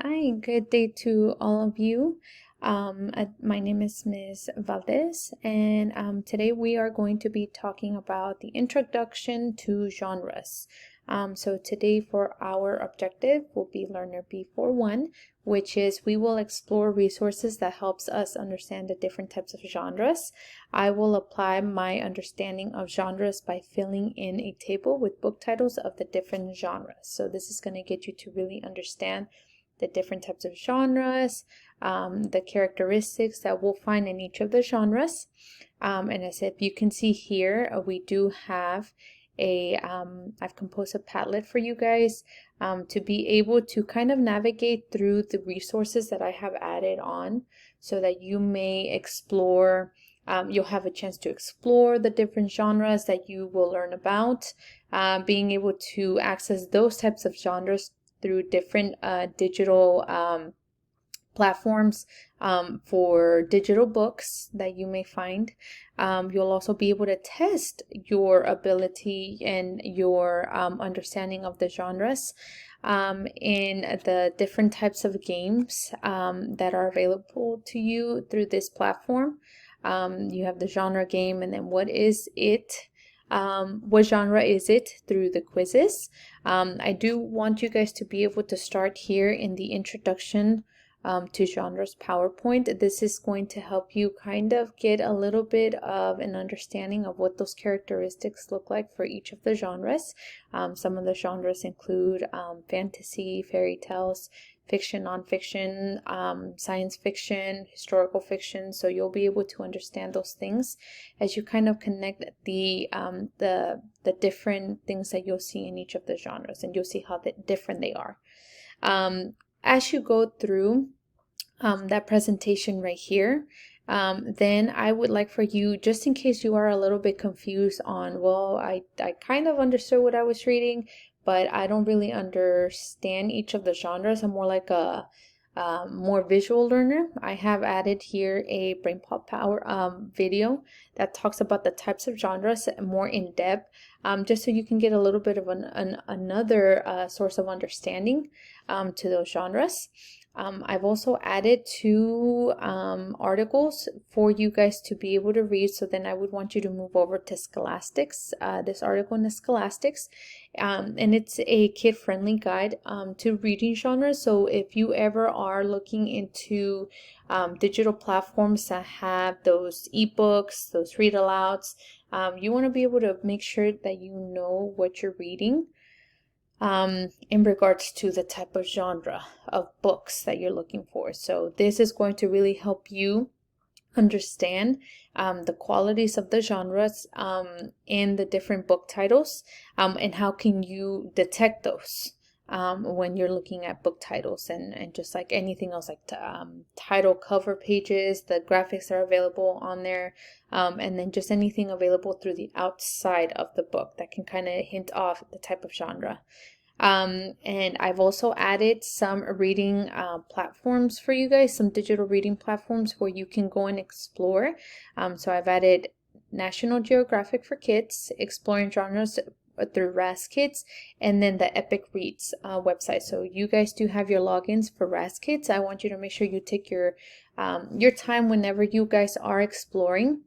Hi, good day to all of you. My name is Ms. Valdez, and today we are going to be talking about the introduction to genres. So today for our objective will be Learner B41, which is we will explore resources that helps us understand the different types of genres. I will apply my understanding of genres by filling in a table with book titles of the different genres. So this is going to get you to really understand the different types of genres, the characteristics that we'll find in each of the genres. And as if you can see here, we do have I've composed a Padlet for you guys to be able to kind of navigate through the resources that I have added on so that you may explore, you'll have a chance to explore the different genres that you will learn about, being able to access those types of genres through different digital platforms for digital books that you may find. You'll also be able to test your ability and your understanding of the genres in the different types of games that are available to you through this platform. You have the genre game, and then what is it? What genre is it through the quizzes. I do want you guys to be able to start here in the introduction to genres PowerPoint. This is going to help you kind of get a little bit of an understanding of what those characteristics look like for each of the genres. Some of the genres include fantasy, fairy tales, fiction, nonfiction, science fiction, historical fiction. So you'll be able to understand those things as you kind of connect the different things that you'll see in each of the genres, and you'll see how different they are. As you go through that presentation right here, then I would like for you, just in case you are a little bit confused on, well, I kind of understood what I was reading, but I don't really understand each of the genres. I'm more like a more visual learner. I have added here a Brain Pop Power video that talks about the types of genres more in depth, just so you can get a little bit of another source of understanding to those genres. I've also added two articles for you guys to be able to read. So then I would want you to move over to Scholastics, this article in the Scholastics. And it's a kid-friendly guide to reading genres. So if you ever are looking into digital platforms that have those ebooks, those read-alouds, you want to be able to make sure that you know what you're reading in regards to the type of genre of books that you're looking for. So this is going to really help you understand the qualities of the genres in the different book titles, and how can you detect those when you're looking at book titles, and just like anything else, like title cover pages, the graphics are available on there, and then just anything available through the outside of the book that can kind of hint off the type of genre. And I've also added some reading platforms for you guys, some digital reading platforms where you can go and explore. So I've added National Geographic for Kids, Exploring Genres through Raz Kids, and then the Epic Reads website. So you guys do have your logins for Raz Kids. I want you to make sure you take your time whenever you guys are exploring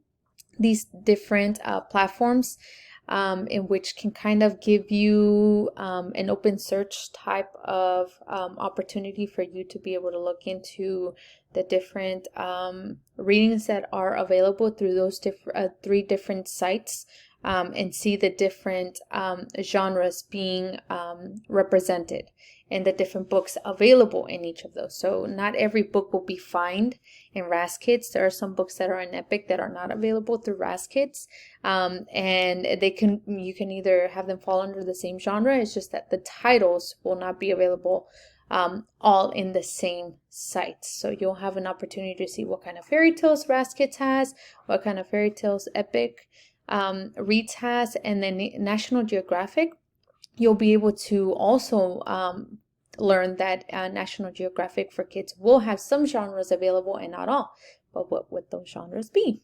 these different platforms, in which can kind of give you an open search type of opportunity for you to be able to look into the different readings that are available through those three different sites, and see the different genres being represented and the different books available in each of those. So not every book will be found in Raz Kids. There are some books that are in Epic that are not available through Raz Kids, and you can either have them fall under the same genre. It's just that the titles will not be available all in the same site. So you'll have an opportunity to see what kind of fairy tales Raz Kids has, what kind of fairy tales Epic Reads has, and then National Geographic. You'll be able to also learn that National Geographic for Kids will have some genres available and not all. But what would those genres be?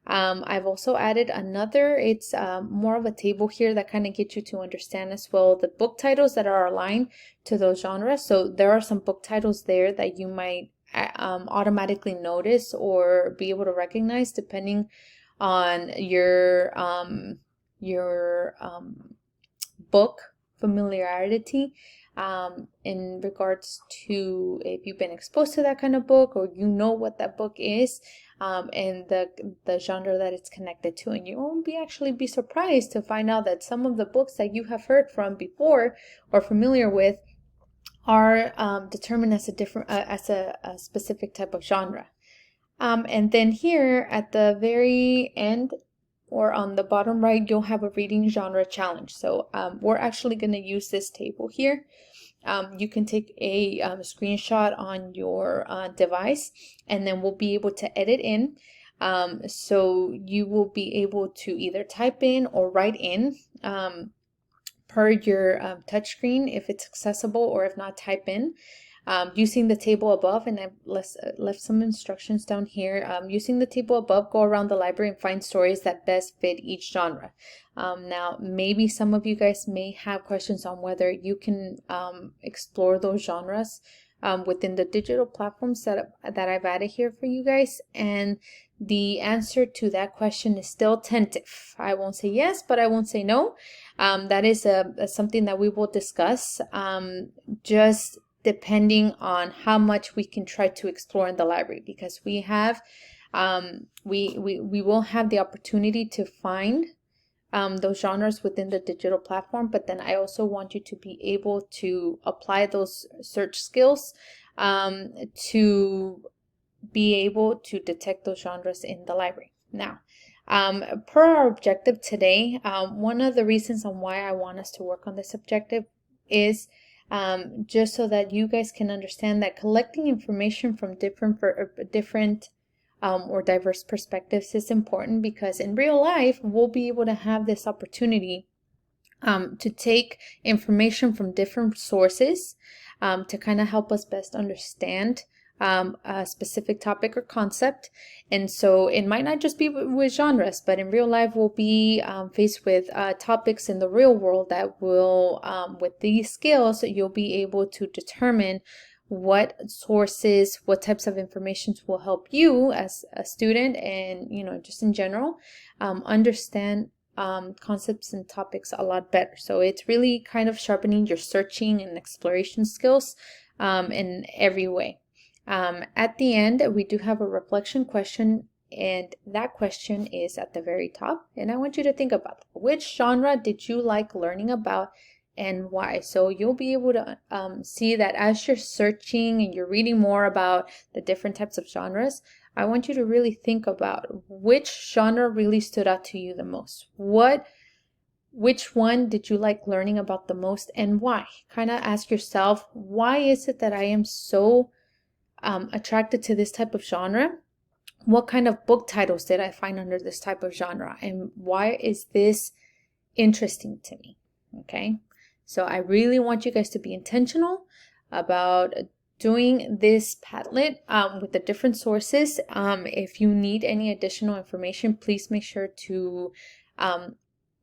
I've also added another, it's more of a table here that kind of gets you to understand as well the book titles that are aligned to those genres. So there are some book titles there that you might automatically notice or be able to recognize depending on your book familiarity, in regards to if you've been exposed to that kind of book or you know what that book is, and the genre that it's connected to. And you won't actually be surprised to find out that some of the books that you have heard from before or familiar with are determined as a different as a specific type of genre. And then here at the very end or on the bottom right, you'll have a reading genre challenge. So we're actually going to use this table here. You can take a screenshot on your device, and then we'll be able to edit in. So you will be able to either type in or write in per your touchscreen if it's accessible, or if not, type in. Using the table above, and I've left some instructions down here. Using the table above, go around the library and find stories that best fit each genre. Now, maybe some of you guys may have questions on whether you can explore those genres within the digital platforms that I've added here for you guys. And the answer to that question is still tentative. I won't say yes, but I won't say no. That is something that we will discuss. Just depending on how much we can try to explore in the library, because we have we will have the opportunity to find those genres within the digital platform, but then I also want you to be able to apply those search skills to be able to detect those genres in the library. Now, per our objective today, one of the reasons on why I want us to work on this objective is just so that you guys can understand that collecting information from different or diverse perspectives is important, because in real life we'll be able to have this opportunity to take information from different sources to kind of help us best understand a specific topic or concept. And so it might not just be with genres, but in real life we'll be faced with topics in the real world that will, with these skills, you'll be able to determine what sources, what types of information will help you as a student, and just in general understand concepts and topics a lot better. So it's really kind of sharpening your searching and exploration skills in every way. At the end, we do have a reflection question, and that question is at the very top. And I want you to think about which genre did you like learning about and why. So you'll be able to see that as you're searching and you're reading more about the different types of genres, I want you to really think about which genre really stood out to you the most. Which one did you like learning about the most and why? Kind of ask yourself, why is it that I am so attracted to this type of genre? What kind of book titles did I find under this type of genre? And why is this interesting to me? Okay, so I really want you guys to be intentional about doing this Padlet with the different sources. If you need any additional information, please make sure to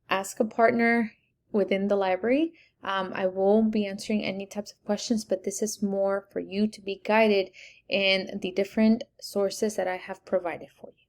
ask a partner within the library. I won't be answering any types of questions, but this is more for you to be guided in the different sources that I have provided for you.